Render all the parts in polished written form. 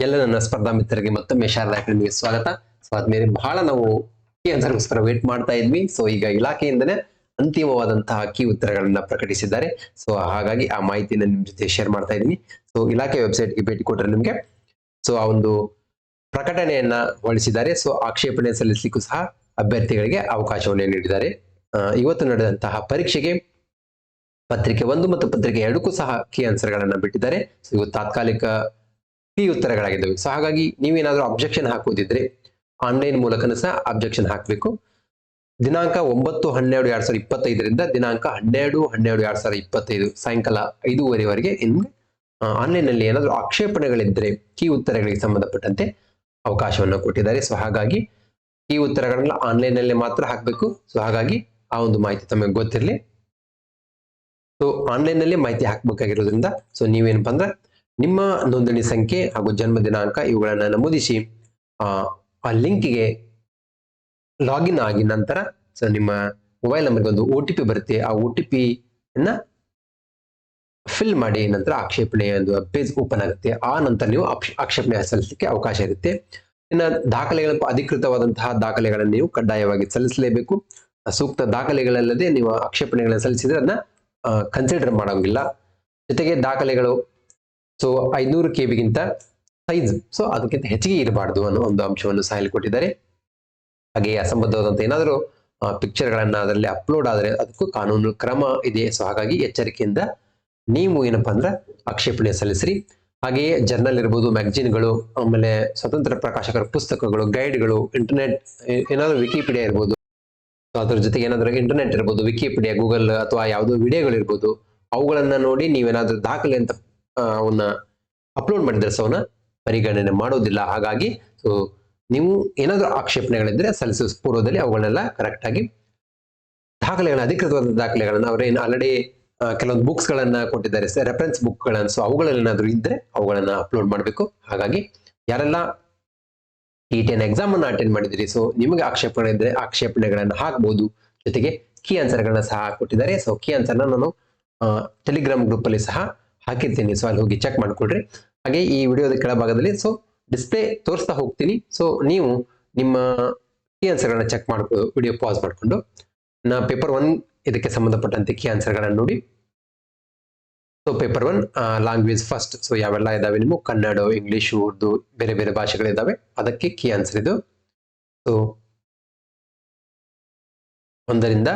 ಎಲ್ಲ ನನ್ನ ಸ್ಪರ್ಧಾ ಮಿತ್ರರಿಗೆ ಮತ್ತೊಮ್ಮೆ ಶಾರದಾ ಅಕಾಡೆಮಿಗೆ ಸ್ವಾಗತ. ಸೊ ಆದ್ಮೇಲೆ ಬಹಳ ನಾವು ಕೀ ಆನ್ಸರ್ಗೋಸ್ಕರ ವೇಟ್ ಮಾಡ್ತಾ ಇದ್ವಿ. ಸೊ ಈಗ ಇಲಾಖೆಯಿಂದನೇ ಅಂತಿಮವಾದಂತಹ ಕೀ ಉತ್ತರಗಳನ್ನ ಪ್ರಕಟಿಸಿದ್ದಾರೆ. ಸೊ ಹಾಗಾಗಿ ಆ ಮಾಹಿತಿನ ನಿಮ್ ಜೊತೆ ಶೇರ್ ಮಾಡ್ತಾ ಇದ್ದೀನಿ. ಸೊ ಇಲಾಖೆ ವೆಬ್ಸೈಟ್ಗೆ ಭೇಟಿ ಕೊಟ್ಟರೆ ನಿಮ್ಗೆ ಸೊ ಆ ಒಂದು ಪ್ರಕಟಣೆಯನ್ನ ಹೊರಡಿಸಿದ್ದಾರೆ. ಸೊ ಆಕ್ಷೇಪಣೆ ಸಲ್ಲಿಸಲಿಕ್ಕೂ ಸಹ ಅಭ್ಯರ್ಥಿಗಳಿಗೆ ಅವಕಾಶವನ್ನು ನೀಡಿದ್ದಾರೆ. ಇವತ್ತು ನಡೆದಂತಹ ಪರೀಕ್ಷೆಗೆ ಪತ್ರಿಕೆ 1 ಮತ್ತು ಪತ್ರಿಕೆ 2ಕ್ಕೂ ಸಹ ಕೀ ಆನ್ಸರ್ಗಳನ್ನ ಬಿಟ್ಟಿದ್ದಾರೆ. ಸೊ ಇವು ತಾತ್ಕಾಲಿಕ ಕೀ ಉತ್ತರಗಳಾಗಿದ್ದಾವೆ. ಸೊ ಹಾಗಾಗಿ ನೀವೇನಾದ್ರೂ ಅಬ್ಜೆಕ್ಷನ್ ಹಾಕುವುದಿದ್ರೆ ಆನ್ಲೈನ್ ಮೂಲಕನೂ ಸಹ ಅಬ್ಜೆಕ್ಷನ್ ಹಾಕಬೇಕು. ದಿನಾಂಕ 9/12/2025 ದಿನಾಂಕ 12/12/2025 ಸಾಯಂಕಾಲ 5:30ವರೆಗೆ ನಿಮ್ಗೆ ಆನ್ಲೈನ್ ನಲ್ಲಿ ಏನಾದರೂ ಆಕ್ಷೇಪಣೆಗಳಿದ್ದರೆ ಕೀ ಉತ್ತರಗಳಿಗೆ ಸಂಬಂಧಪಟ್ಟಂತೆ ಅವಕಾಶವನ್ನು ಕೊಟ್ಟಿದ್ದಾರೆ. ಸೊ ಹಾಗಾಗಿ ಕೀ ಉತ್ತರಗಳನ್ನ ಆನ್ಲೈನ್ ನಲ್ಲಿ ಮಾತ್ರ ಹಾಕಬೇಕು. ಸೊ ಹಾಗಾಗಿ ಆ ಒಂದು ಮಾಹಿತಿ ತಮಗೆ ಗೊತ್ತಿರಲಿ. ಸೊ ಆನ್ಲೈನ್ ನಲ್ಲಿ ಮಾಹಿತಿ ಹಾಕಬೇಕಾಗಿರೋದ್ರಿಂದ ಸೊ ನೀವೇನಪ್ಪ ಅಂದ್ರೆ ನಿಮ್ಮ ನೋಂದಣಿ ಸಂಖ್ಯೆ ಹಾಗೂ ಜನ್ಮ ದಿನಾಂಕ ಇವುಗಳನ್ನ ನಮೂದಿಸಿ ಆ ಲಿಂಕ್ಗೆ ಲಾಗಿನ್ ಆಗಿ ನಂತರ ಸೊ ನಿಮ್ಮ ಮೊಬೈಲ್ ನಂಬರ್ಗೆ ಒಂದು OTP ಬರುತ್ತೆ. ಆ OTP ಫಿಲ್ ಮಾಡಿ ನಂತರ ಆಕ್ಷೇಪಣೆಯ ಒಂದು ಪೇಜ್ ಓಪನ್ ಆಗುತ್ತೆ. ಆ ನಂತರ ನೀವು ಆಕ್ಷೇಪಣೆ ಸಲ್ಲಿಸಲಿಕ್ಕೆ ಅವಕಾಶ ಇರುತ್ತೆ. ಇನ್ನು ದಾಖಲೆಗಳ ಅಧಿಕೃತವಾದಂತಹ ದಾಖಲೆಗಳನ್ನು ನೀವು ಕಡ್ಡಾಯವಾಗಿ ಸಲ್ಲಿಸಲೇಬೇಕು. ಸೂಕ್ತ ದಾಖಲೆಗಳಲ್ಲದೆ ನೀವು ಆಕ್ಷೇಪಣೆಗಳನ್ನು ಸಲ್ಲಿಸಿದ್ರೆ ಅದನ್ನ ಕನ್ಸಿಡರ್ ಮಾಡೋಂಗಿಲ್ಲ. ಜೊತೆಗೆ ದಾಖಲೆಗಳು ಸೊ 500 KB ಸೈಜ್ ಸೊ ಅದಕ್ಕಿಂತ ಹೆಚ್ಚಿಗೆ ಇರಬಾರ್ದು ಅನ್ನೋ ಒಂದು ಅಂಶವನ್ನು ಸಹ ಕೊಟ್ಟಿದ್ದಾರೆ. ಹಾಗೆ ಅಸಂಬದ್ಧವಾದಂತ ಏನಾದರೂ ಪಿಕ್ಚರ್ಗಳನ್ನ ಅದರಲ್ಲಿ ಅಪ್ಲೋಡ್ ಆದರೆ ಅದಕ್ಕೂ ಕಾನೂನು ಕ್ರಮ ಇದೆ. ಸೊ ಹಾಗಾಗಿ ಎಚ್ಚರಿಕೆಯಿಂದ ನೀವು ಏನಪ್ಪಾ ಅಂದ್ರೆ ಆಕ್ಷೇಪಣೆ ಸಲ್ಲಿಸ್ರಿ. ಹಾಗೆಯೇ ಜರ್ನಲ್ ಇರ್ಬೋದು, ಮ್ಯಾಗಜಿನ್ಗಳು, ಆಮೇಲೆ ಸ್ವತಂತ್ರ ಪ್ರಕಾಶಕರ ಪುಸ್ತಕಗಳು, ಗೈಡ್ಗಳು, ಇಂಟರ್ನೆಟ್ ಏನಾದರೂ ವಿಕಿಪೀಡಿಯಾ ಇರ್ಬೋದು, ಅದ್ರ ಜೊತೆಗೆ ಏನಾದರೂ ಇಂಟರ್ನೆಟ್ ಇರ್ಬೋದು, ವಿಕಿಪೀಡಿಯಾ, ಗೂಗಲ್ ಅಥವಾ ಯಾವುದೋ ವಿಡಿಯೋಗಳು ಇರ್ಬೋದು, ಅವುಗಳನ್ನ ನೋಡಿ ನೀವೇನಾದ್ರೂ ದಾಖಲೆ ಅಂತ ಅವನ್ನ ಅಪ್ಲೋಡ್ ಮಾಡಿದ್ರೆ ಸೊ ಅವನ್ನ ಪರಿಗಣನೆ ಮಾಡೋದಿಲ್ಲ. ಹಾಗಾಗಿ ಸೊ ನೀವು ಏನಾದರೂ ಆಕ್ಷೇಪಣೆಗಳಿದ್ರೆ ಸಲ್ಲಿಸುವ ಪೂರ್ವದಲ್ಲಿ ಅವುಗಳನ್ನೆಲ್ಲ ಕರೆಕ್ಟ್ ಆಗಿ ದಾಖಲೆಗಳ ಅಧಿಕೃತವಾದ ದಾಖಲೆಗಳನ್ನ ಅವರೇನು ಆಲ್ರೆಡಿ ಕೆಲವೊಂದು ಬುಕ್ಸ್ ಗಳನ್ನ ಕೊಟ್ಟಿದ್ದಾರೆ, ರೆಫರೆನ್ಸ್ ಬುಕ್ ಗಳನ್ನ, ಸೊ ಅವುಗಳಲ್ಲಿ ಏನಾದರೂ ಇದ್ರೆ ಅವುಗಳನ್ನ ಅಪ್ಲೋಡ್ ಮಾಡಬೇಕು. ಹಾಗಾಗಿ ಯಾರೆಲ್ಲ T10 ಎಕ್ಸಾಮ್ ಅನ್ನ ಅಟೆಂಡ್ ಮಾಡಿದಿರಿ ಸೊ ನಿಮಗೆ ಆಕ್ಷೇಪಣೆ ಇದ್ರೆ ಆಕ್ಷೇಪಣೆಗಳನ್ನ ಹಾಕಬಹುದು. ಜೊತೆಗೆ ಕೀ ಆನ್ಸರ್ಗಳನ್ನ ಸಹ ಕೊಟ್ಟಿದ್ದಾರೆ. ಸೊ ಕೀ ಆನ್ಸರ್ನ ನಾನು ಟೆಲಿಗ್ರಾಮ್ ಗ್ರೂಪ್ ಅಲ್ಲಿ ಸಹ ಹಾಕಿರ್ತೀನಿ. ಸೊ ಅಲ್ಲಿ ಹೋಗಿ ಚೆಕ್ ಮಾಡ್ಕೊಳ್ರಿ. ಹಾಗೆ ಈ ವಿಡಿಯೋದ ಕೆಳಭಾಗದಲ್ಲಿ ಸೊ ಡಿಸ್ಪ್ಲೇ ತೋರಿಸ್ತಾ ಹೋಗ್ತೀನಿ. ಸೊ ನೀವು ನಿಮ್ಮ ಕೀ ಆನ್ಸರ್ಗಳನ್ನ ಚೆಕ್ ಮಾಡ್ಬೋದು ವಿಡಿಯೋ ಪಾಸ್ ಮಾಡ್ಕೊಂಡು. ಪೇಪರ್ 1 ಇದಕ್ಕೆ ಸಂಬಂಧಪಟ್ಟಂತೆ ಕೀ ಆನ್ಸರ್ಗಳನ್ನ ನೋಡಿ. So paper 1 language first. So ಯಾವೆಲ್ಲ ಇದಾವೆ ನಿಮ್ಮ ಕನ್ನಡ, ಇಂಗ್ಲಿಷ್, ಉರ್ದು, ಬೇರೆ ಬೇರೆ ಭಾಷೆಗಳಿದಾವೆ, ಅದಕ್ಕೆ ಕೀ ಆನ್ಸರ್ ಇದು. ಸೊ 1ರಿಂದ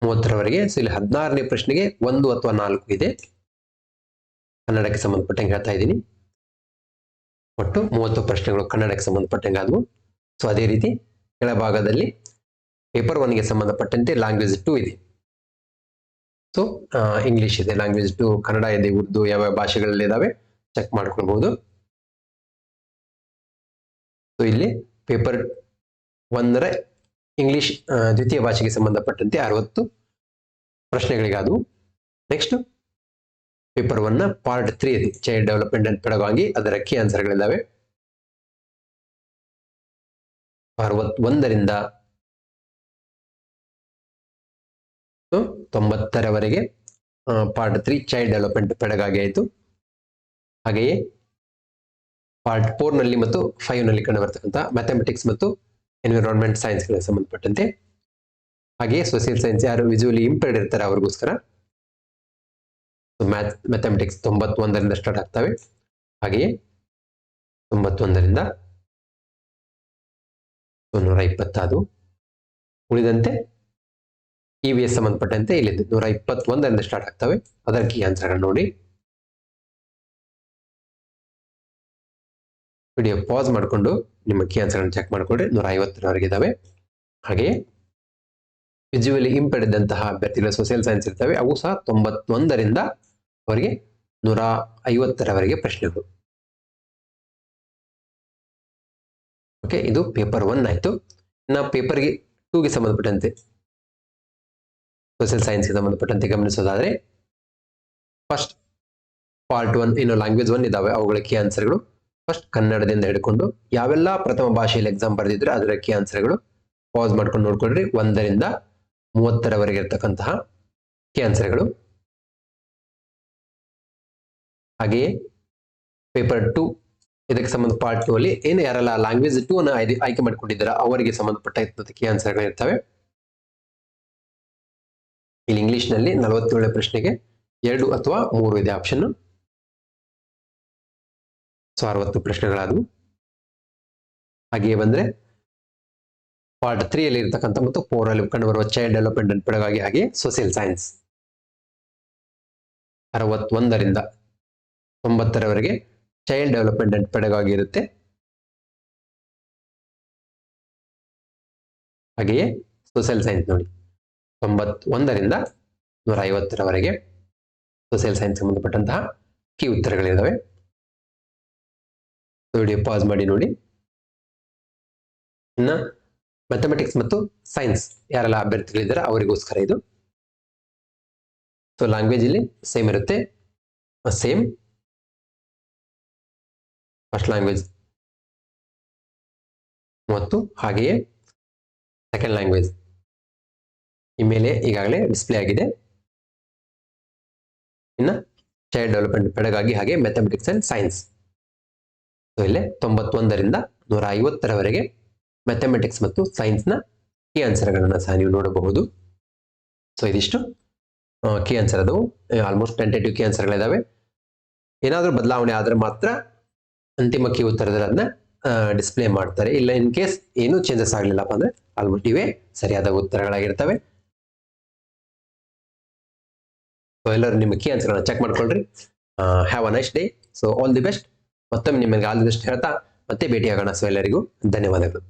30ರವರೆಗೆ. ಸೊ ಇಲ್ಲಿ 16ನೇ ಪ್ರಶ್ನೆಗೆ 1 ಅಥವಾ 4 ಇದೆ. ಕನ್ನಡಕ್ಕೆ ಸಂಬಂಧಪಟ್ಟಂಗೆ ಹೇಳ್ತಾ ಇದ್ದೀನಿ. ಒಟ್ಟು 30 ಪ್ರಶ್ನೆಗಳು ಕನ್ನಡಕ್ಕೆ ಸಂಬಂಧಪಟ್ಟಂಗೆ ಆದವು. ಸೊ ಅದೇ ರೀತಿ ಕೆಳಭಾಗದಲ್ಲಿ ಪೇಪರ್ 1ಗೆ ಸಂಬಂಧಪಟ್ಟಂತೆ ಲ್ಯಾಂಗ್ವೇಜ್ 2 ಇದೆ. ಸೊ ಇಂಗ್ಲಿಷ್ ಇದೆ, ಲ್ಯಾಂಗ್ವೇಜ್ 2, ಕನ್ನಡ ಇದೆ, ಉರ್ದು, ಯಾವ ಭಾಷೆಗಳಲ್ಲಿ ಇದಾವೆ ಚೆಕ್ ಮಾಡ್ಕೊಳ್ಬಹುದು. ಸೊ ಇಲ್ಲಿ ಪೇಪರ್ 1ರ ಇಂಗ್ಲಿಷ್ ದ್ವಿತೀಯ ಭಾಷೆಗೆ ಸಂಬಂಧಪಟ್ಟಂತೆ 60 ಪ್ರಶ್ನೆಗಳಿಗಾದವು. ನೆಕ್ಸ್ಟ್ ಪೇಪರ್ 1ನ ಪಾರ್ಟ್ 3 ಇದೆ, ಚೈಲ್ಡ್ ಡೆವಲಪ್ಮೆಂಟ್ ಅಂಡ್ ಪೆಡಗಾಗಿ, ಅದರ ಕೀ ಆನ್ಸರ್ಗಳಿದ್ದಾವೆ. 61ರಿಂದ 90ರವರೆಗೆ ಪಾರ್ಟ್ 3 ಚೈಲ್ಡ್ ಡೆವಲಪ್ಮೆಂಟ್ ಪೆಡಗಾಗಿ ಆಯಿತು. ಹಾಗೆಯೇ ಪಾರ್ಟ್ 4 ನಲ್ಲಿ ಮತ್ತು 5 ನಲ್ಲಿ ಕಂಡು ಬರ್ತಕ್ಕಂಥ ಮ್ಯಾಥಮೆಟಿಕ್ಸ್ ಮತ್ತು ಎನ್ವಿರಾನ್ಮೆಂಟ್ ಸೈನ್ಸ್ಗಳಿಗೆ ಸಂಬಂಧಪಟ್ಟಂತೆ. ಹಾಗೆಯೇ ಸೋಷಿಯಲ್ ಸೈನ್ಸ್ ಯಾರು ವಿಜುವಲಿ ಇಂಪೇರ್ಡ್ ಇರ್ತಾರೆ ಅವ್ರಿಗೋಸ್ಕರ ಮ್ಯಾಥಮೆಟಿಕ್ಸ್ 91ರಿಂದ ಸ್ಟಾರ್ಟ್ ಆಗ್ತವೆ. ಹಾಗೆಯೇ 91ರಿಂದ 120 ಉಳಿದಂತೆ EVS ಸಂಬಂಧಪಟ್ಟಂತೆ ಇಲ್ಲಿ 121ರಿಂದ ಸ್ಟಾರ್ಟ್ ಆಗ್ತವೆ. ಅದರ ಕೀ ಆನ್ಸರ್ಗಳನ್ನ ನೋಡಿ. ವಿಡಿಯೋ ಪಾಸ್ ಮಾಡಿಕೊಂಡು ನಿಮ್ಮ ಕೀ ಆನ್ಸರ್ಗಳನ್ನ ಚೆಕ್ ಮಾಡ್ಕೊಳ್ರಿ. 150ರವರೆಗೆ ಇದಾವೆ. ಹಾಗೆಯೇ ವಿಜುವಲಿ ಇಂಪೇರ್ಡ್ ಇದ್ದಂತಹ ಅಭ್ಯರ್ಥಿಗಳ ಸೋಷಿಯಲ್ ಸೈನ್ಸ್ ಇರ್ತವೆ, ಅವು ಸಹ 91ರಿಂದ ಅವರಿಗೆ 150ರವರೆಗೆ ಪ್ರಶ್ನೆಗಳು. ಓಕೆ, ಇದು ಪೇಪರ್ 1 ಆಯ್ತು. ಇನ್ನು ಪೇಪರ್ 2ಗೆ ಸಂಬಂಧಪಟ್ಟಂತೆ ಸೋಷಿಯಲ್ ಸೈನ್ಸ್ಗೆ ಸಂಬಂಧಪಟ್ಟಂತೆ ಗಮನಿಸೋದಾದ್ರೆ ಫಸ್ಟ್ ಪಾರ್ಟ್ 1 ಏನು ಲ್ಯಾಂಗ್ವೇಜ್ 1 ಇದಾವೆ ಅವುಗಳ ಕೀ ಆನ್ಸರ್ಗಳು. ಫಸ್ಟ್ ಕನ್ನಡದಿಂದ ಹಿಡ್ಕೊಂಡು ಯಾವೆಲ್ಲ ಪ್ರಥಮ ಭಾಷೆಯಲ್ಲಿ ಎಕ್ಸಾಮ್ ಬರೆದಿದ್ರೆ ಅದರ ಕೀ ಆನ್ಸರ್ಗಳು ಪಾಸ್ ಮಾಡ್ಕೊಂಡು ನೋಡ್ಕೊಳ್ರಿ. 1ರಿಂದ 30ರವರೆಗೆ ಇರ್ತಕ್ಕಂತಹ ಕೀ ಆನ್ಸರ್ಗಳು. ಹಾಗೆಯೇ ಪೇಪರ್ 2 ಇದಕ್ಕೆ ಸಂಬಂಧ ಪಾರ್ಟ್ 2 ಅಲ್ಲಿ ಏನು ಯಾರೆಲ್ಲ ಲ್ಯಾಂಗ್ವೇಜ್ 2 ಅನ್ನು ಆಯ್ಕೆ ಮಾಡಿಕೊಂಡಿದ್ದಾರೆ ಅವರಿಗೆ ಸಂಬಂಧಪಟ್ಟ ಕೀ ಆನ್ಸರ್ಗಳು ಇರ್ತವೆ. ಇಲ್ಲಿ ಇಂಗ್ಲಿಷ್ ನಲ್ಲಿ 47 ಪ್ರಶ್ನೆಗೆ 2 ಅಥವಾ 3 ಇದೆ ಆಪ್ಷನ್. ಸೊ 60 ಪ್ರಶ್ನೆಗಳಾದವು. ಹಾಗೆಯೇ ಬಂದ್ರೆ ಪಾರ್ಟ್ 3 ಅಲ್ಲಿ ಇರತಕ್ಕಂಥ ಮತ್ತು 4 ಅಲ್ಲಿ ಕಂಡುಬರುವ ಚೈಲ್ಡ್ ಡೆವಲಪ್ಮೆಂಟ್ ಅಂಡ್ ಪೆಡಗಾಗಿ ಹಾಗೆ ಸೋಷಿಯಲ್ ಸೈನ್ಸ್ 61 ರಿಂದ 90 ರವರೆಗೆ ಚೈಲ್ಡ್ ಡೆವಲಪ್ಮೆಂಟ್ ಅಂಡ್ ಪೆಡಗಾಗಿ ಇರುತ್ತೆ. ಹಾಗೆಯೇ ಸೋಷಿಯಲ್ ಸೈನ್ಸ್ ನೋಡಿ 91 ರಿಂದ 150 ರವರೆಗೆ ಸೋಷಿಯಲ್ ಸೈನ್ಸ್ ಸಂಬಂಧಪಟ್ಟಂತಹ ಕೀ ಉತ್ತರಗಳಿದ್ದಾವೆ. ವಿಡಿಯೋ ಪಾಸ್ ಮಾಡಿ ನೋಡಿ. ಇನ್ನ ಮ್ಯಾಥಮೆಟಿಕ್ಸ್ ಮತ್ತು ಸೈನ್ಸ್ ಯಾರೆಲ್ಲ ಅಭ್ಯರ್ಥಿಗಳಿದ್ದಾರೆ ಅವರಿಗೋಸ್ಕರ ಇದು. ಸೊ ಲ್ಯಾಂಗ್ವೇಜ್ ಇಲ್ಲಿ ಸೇಮ್ ಇರುತ್ತೆ. ಸೇಮ್ ಫಸ್ಟ್ ಲ್ಯಾಂಗ್ವೇಜ್ ಮತ್ತು ಹಾಗೆಯೇ ಸೆಕೆಂಡ್ ಲ್ಯಾಂಗ್ವೇಜ್ ಇಮೇಲೆ ಈಗಾಗಲೇ ಡಿಸ್ಪ್ಲೇ ಆಗಿದೆ. ಇನ್ನು ಚೈಲ್ಡ್ ಡೆವಲಪ್ಮೆಂಟ್ ಪೆಡಗಾಗಿ ಹಾಗೆ ಮ್ಯಾಥಮೆಟಿಕ್ಸ್ ಅಂಡ್ ಸೈನ್ಸ್. ಸೊ ಇಲ್ಲೇ 91 ರಿಂದ 150 ರವರೆಗೆ ಮ್ಯಾಥಮೆಟಿಕ್ಸ್ ಮತ್ತು ಸೈನ್ಸ್ನ ಕೀ ಆನ್ಸರ್ಗಳನ್ನು ಸಹ ನೀವು ನೋಡಬಹುದು. ಸೊ ಇದಿಷ್ಟು ಕೀ ಆನ್ಸರ್ ಅದು. ಆಲ್ಮೋಸ್ಟ್ ಟೆಂಟೇಟಿವ್ ಕೀ ಆನ್ಸರ್ಗಳಿದ್ದಾವೆ. ಏನಾದರೂ ಬದಲಾವಣೆ ಆದರೆ ಮಾತ್ರ ಅಂತಿಮ ಕೀ ಉತ್ತರದಲ್ಲಿ ಅದನ್ನ ಡಿಸ್ಪ್ಲೇ ಮಾಡ್ತಾರೆ. ಇಲ್ಲ ಇನ್ ಕೇಸ್ ಏನೂ ಚೇಂಜಸ್ ಆಗಲಿಲ್ಲಪ್ಪ ಅಂದ್ರೆ ಆಲ್ಮೋಸ್ಟ್ ಇವೇ ಸರಿಯಾದ ಉತ್ತರಗಳಾಗಿರ್ತವೆ. ಸೊ ಎಲ್ಲರೂ ನಿಮ್ಮ ಕೀ ಆನ್ಸರ್ಗಳನ್ನ ಚೆಕ್ ಮಾಡ್ಕೊಳ್ರಿ. Have a nice day. So all the best. ಮತ್ತೊಮ್ಮೆ ನಿಮಗೆ ಆಲ್ ದಿ ಬೆಸ್ಟ್ ಹೇಳ್ತಾ ಮತ್ತೆ ಭೇಟಿಯಾಗೋಣ. ಸೊ ಎಲ್ಲರಿಗೂ ಧನ್ಯವಾದಗಳು.